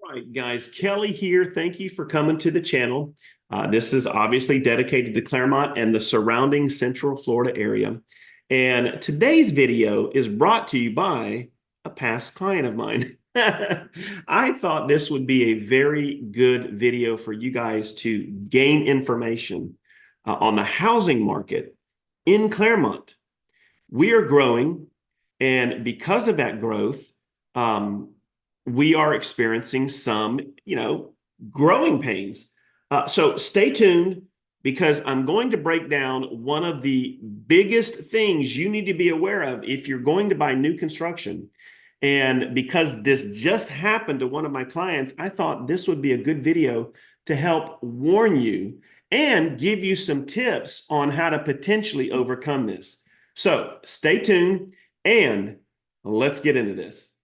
All right, guys, Kelly here. Thank you for coming to the channel. This is obviously dedicated to Clermont and the surrounding Central Florida area. And today's video is brought to you by a past client of mine. I thought this would be a very good video for you guys to gain information on the housing market in Clermont. We are growing, and because of that growth, we are experiencing some, growing pains. So stay tuned because I'm going to break down one of the biggest things you need to be aware of if you're going to buy new construction. And because this just happened to one of my clients, I thought this would be a good video to help warn you and give you some tips on how to potentially overcome this. So stay tuned and let's get into this.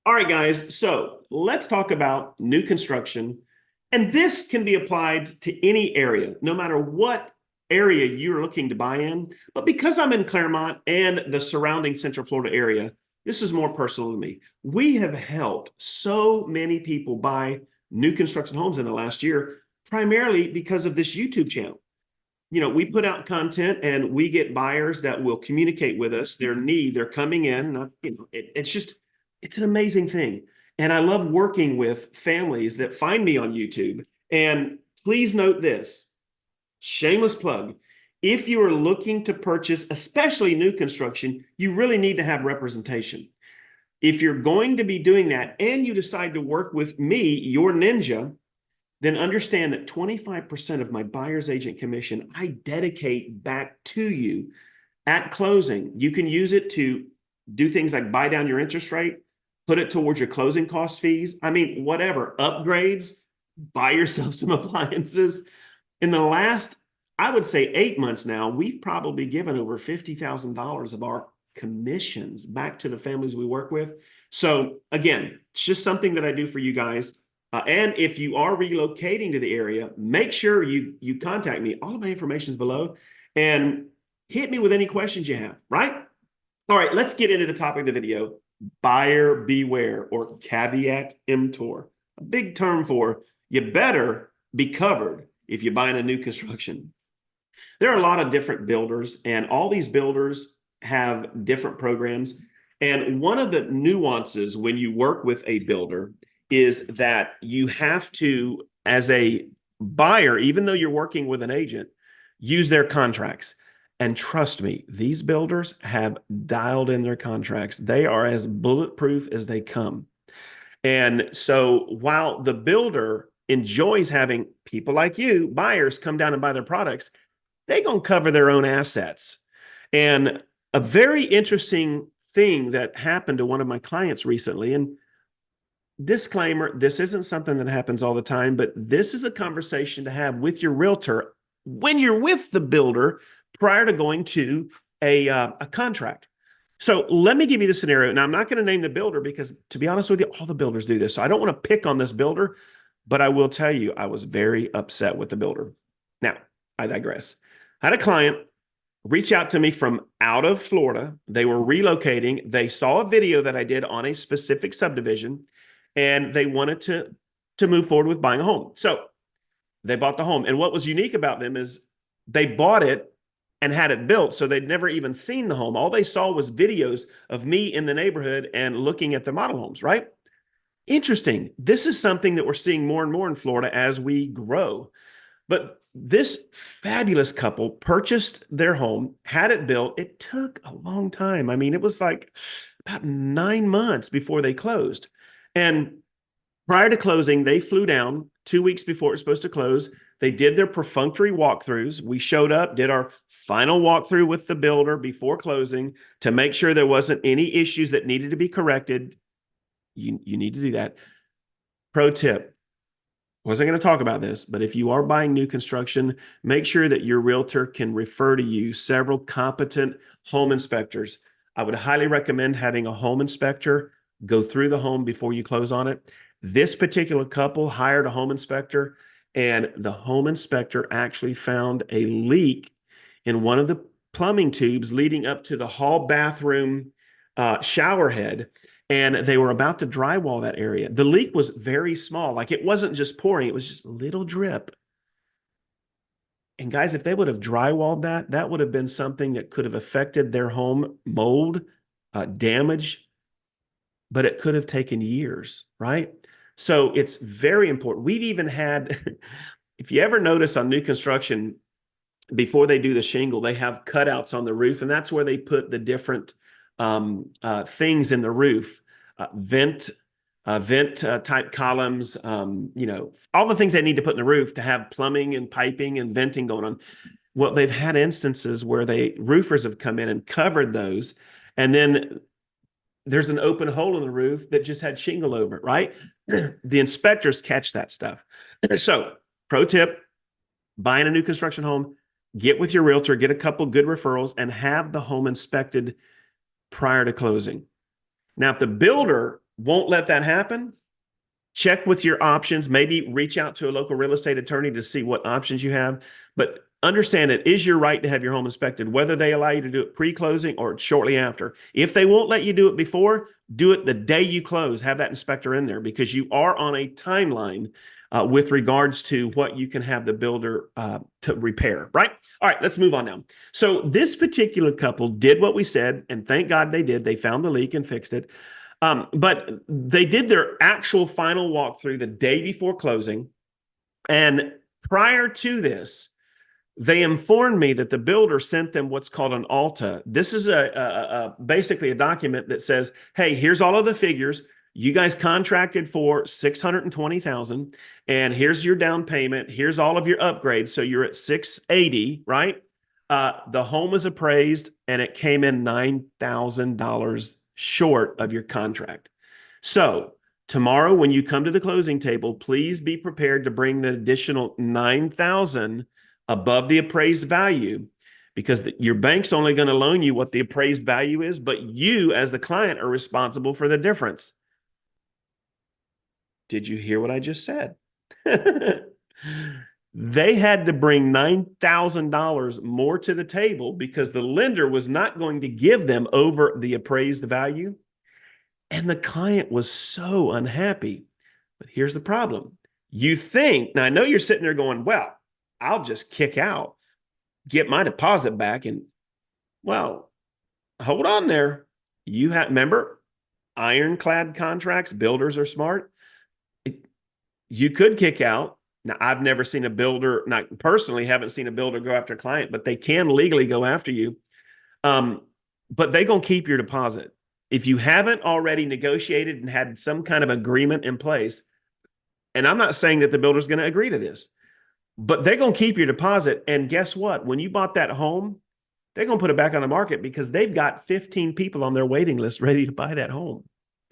All right, guys, so let's talk about new construction. And this can be applied to any area, no matter what area you're looking to buy in. But because I'm in Clermont and the surrounding Central Florida area, this is more personal to me. We have helped so many people buy new construction homes in the last year, primarily because of this YouTube channel. We put out content and we get buyers that will communicate with us their need. They're coming in. It's an amazing thing. And I love working with families that find me on YouTube. And please note this, shameless plug. If you are looking to purchase, especially new construction, you really need to have representation. If you're going to be doing that and you decide to work with me, your ninja, then understand that 25% of my buyer's agent commission, I dedicate back to you at closing. You can use it to do things like buy down your interest rate, put it towards your closing cost fees. I mean, whatever, upgrades, buy yourself some appliances. In the last, I would say 8 months now, we've probably given over $50,000 of our commissions back to the families we work with. So again, it's just something that I do for you guys. And if you are relocating to the area, make sure you contact me. All of my information is below and hit me with any questions you have, right? All right, let's get into the topic of the video. Buyer beware, or caveat emptor, a big term for you better be covered if you're buying a new construction. There are a lot of different builders, and all these builders have different programs. And one of the nuances when you work with a builder is that you have to, as a buyer, even though you're working with an agent, use their contracts. And trust me, these builders have dialed in their contracts. They are as bulletproof as they come. And so while the builder enjoys having people like you, buyers, come down and buy their products, they're going to cover their own assets. And a very interesting thing that happened to one of my clients recently, and disclaimer, this isn't something that happens all the time, but this is a conversation to have with your realtor when you're with the builder prior to going to a contract. So let me give you the scenario. Now, I'm not going to name the builder because, to be honest with you, all the builders do this. So I don't want to pick on this builder, but I will tell you, I was very upset with the builder. Now, I digress. I had a client reach out to me from out of Florida. They were relocating. They saw a video that I did on a specific subdivision, and they wanted to move forward with buying a home. So they bought the home. And what was unique about them is they bought it and had it built, so they'd never even seen the home. All they saw was videos of me in the neighborhood and looking at the model homes, right? Interesting. This is something that we're seeing more and more in Florida as we grow. But this fabulous couple purchased their home, had it built. It took a long time. I mean, it was like about 9 months before they closed. And prior to closing, they flew down 2 weeks before it was supposed to close. They did their perfunctory walkthroughs. We showed up, did our final walkthrough with the builder before closing to make sure there wasn't any issues that needed to be corrected. You need to do that. Pro tip. Wasn't going to talk about this, but if you are buying new construction, make sure that your realtor can refer to you several competent home inspectors. I would highly recommend having a home inspector go through the home before you close on it. This particular couple hired a home inspector, And the home inspector actually found a leak in one of the plumbing tubes leading up to the hall bathroom shower head. And they were about to drywall that area. The leak was very small. Like, it wasn't just pouring, it was just a little drip. And guys, if they would have drywalled that, that would have been something that could have affected their home, mold, damage, but it could have taken years, right? So it's very important. We've even had, if you ever notice on new construction, before they do the shingle, they have cutouts on the roof, and that's where they put the different things in the roof, vent type columns, all the things they need to put in the roof to have plumbing and piping and venting going on. Well, they've had instances where roofers have come in and covered those, and then there's an open hole in the roof that just had shingle over it, right? The inspectors catch that stuff. So, pro tip, buying a new construction home, get with your realtor, get a couple good referrals, and have the home inspected prior to closing. Now, if the builder won't let that happen, check with your options. Maybe reach out to a local real estate attorney to see what options you have. But understand it is your right to have your home inspected, whether they allow you to do it pre-closing or shortly after. If they won't let you do it before, do it the day you close. Have that inspector in there, because you are on a timeline with regards to what you can have the builder to repair, right? All right, let's move on now. So this particular couple did what we said, and thank God they did. They found the leak and fixed it. But they did their actual final walkthrough the day before closing. And prior to this, they informed me that the builder sent them what's called an ALTA. This is basically a document that says, hey, here's all of the figures. You guys contracted for $620,000, and here's your down payment. Here's all of your upgrades. So you're at $680, right? The home was appraised, and it came in $9,000 short of your contract. So tomorrow, when you come to the closing table, please be prepared to bring the additional $9,000 above the appraised value, because your bank's only going to loan you what the appraised value is, but you as the client are responsible for the difference. Did you hear what I just said? They had to bring $9,000 more to the table because the lender was not going to give them over the appraised value. And the client was so unhappy. But here's the problem. You think, now I know you're sitting there going, well, I'll just kick out, get my deposit back. And well, hold on there. Remember, ironclad contracts, builders are smart. You could kick out. Now, I've never seen a builder, not personally, haven't seen a builder go after a client, but they can legally go after you. But they're going to keep your deposit. If you haven't already negotiated and had some kind of agreement in place, and I'm not saying that the builder's going to agree to this, but they're going to keep your deposit. And guess what? When you bought that home, they're going to put it back on the market because they've got 15 people on their waiting list ready to buy that home,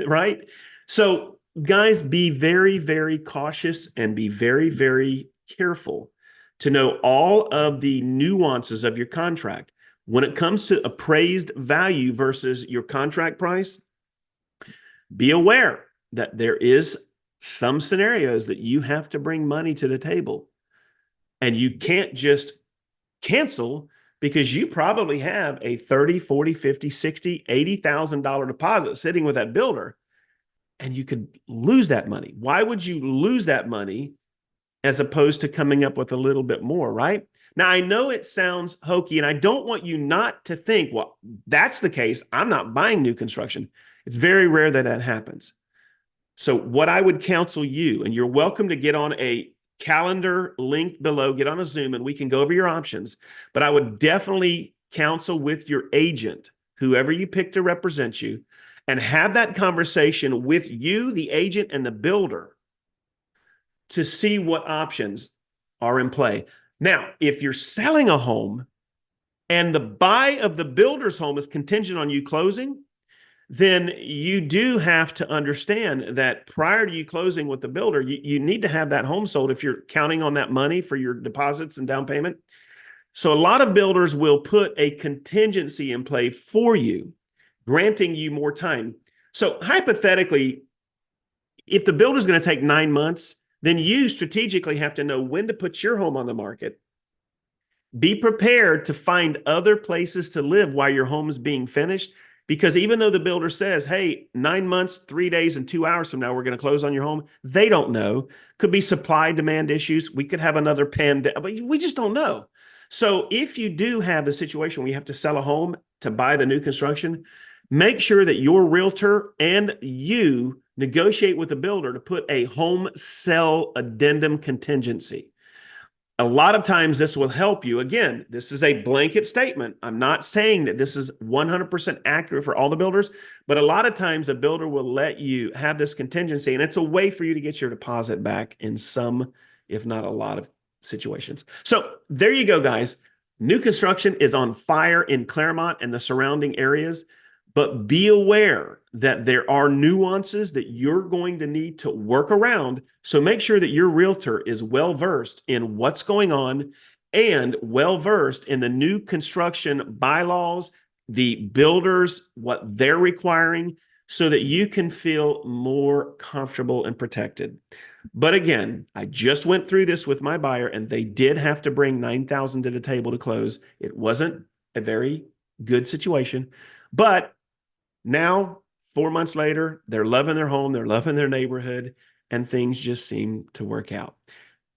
right? So guys, be very, very cautious and be very, very careful to know all of the nuances of your contract. When it comes to appraised value versus your contract price, be aware that there is some scenarios that you have to bring money to the table. And you can't just cancel because you probably have a $30, $40, $50, $60, $80,000 deposit sitting with that builder. And you could lose that money. Why would you lose that money as opposed to coming up with a little bit more, right? Now, I know it sounds hokey, and I don't want you not to think, well, that's the case. I'm not buying new construction. It's very rare that that happens. So what I would counsel you, and you're welcome to get on a calendar link below, get on a Zoom, and we can go over your options. But I would definitely counsel with your agent, whoever you pick to represent you, and have that conversation with you, the agent, and the builder to see what options are in play. Now, if you're selling a home and the buy of the builder's home is contingent on you closing, then you do have to understand that prior to you closing with the builder, you need to have that home sold if you're counting on that money for your deposits and down payment. So a lot of builders will put a contingency in play for you, granting you more time. So hypothetically, if the builder is going to take 9 months, then you strategically have to know when to put your home on the market. Be prepared to find other places to live while your home is being finished. Because even though the builder says, hey, 9 months, 3 days, and 2 hours from now, we're going to close on your home, they don't know. Could be supply demand issues. We could have another pandemic, but we just don't know. So if you do have the situation where you have to sell a home to buy the new construction, make sure that your realtor and you negotiate with the builder to put a home sell addendum contingency. A lot of times this will help you. Again, this is a blanket statement. I'm not saying that this is 100% accurate for all the builders, but a lot of times a builder will let you have this contingency, and it's a way for you to get your deposit back in some, if not a lot of situations. So there you go, guys. New construction is on fire in Clermont and the surrounding areas, but be aware that there are nuances that you're going to need to work around. So make sure that your realtor is well-versed in what's going on and well-versed in the new construction bylaws, the builders, what they're requiring, so that you can feel more comfortable and protected. But again, I just went through this with my buyer, and they did have to bring $9,000 to the table to close. It wasn't a very good situation, but now, 4 months later, they're loving their home, they're loving their neighborhood, and things just seem to work out.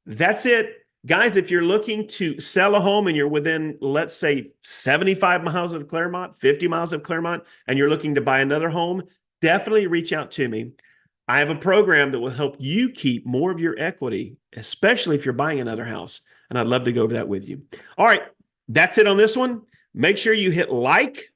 That's it. Guys, if you're looking to sell a home and you're within, let's say, 75 miles of Clermont, 50 miles of Clermont, and you're looking to buy another home, definitely reach out to me. I have a program that will help you keep more of your equity, especially if you're buying another house. And I'd love to go over that with you. All right, that's it on this one. Make sure you hit like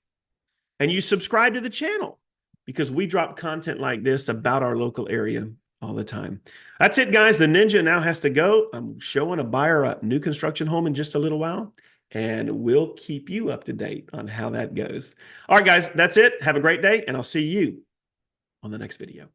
and you subscribe to the channel, because we drop content like this about our local area all the time. That's it, guys. The Ninja now has to go. I'm showing a buyer a new construction home in just a little while, and we'll keep you up to date on how that goes. All right, guys, that's it. Have a great day, and I'll see you on the next video.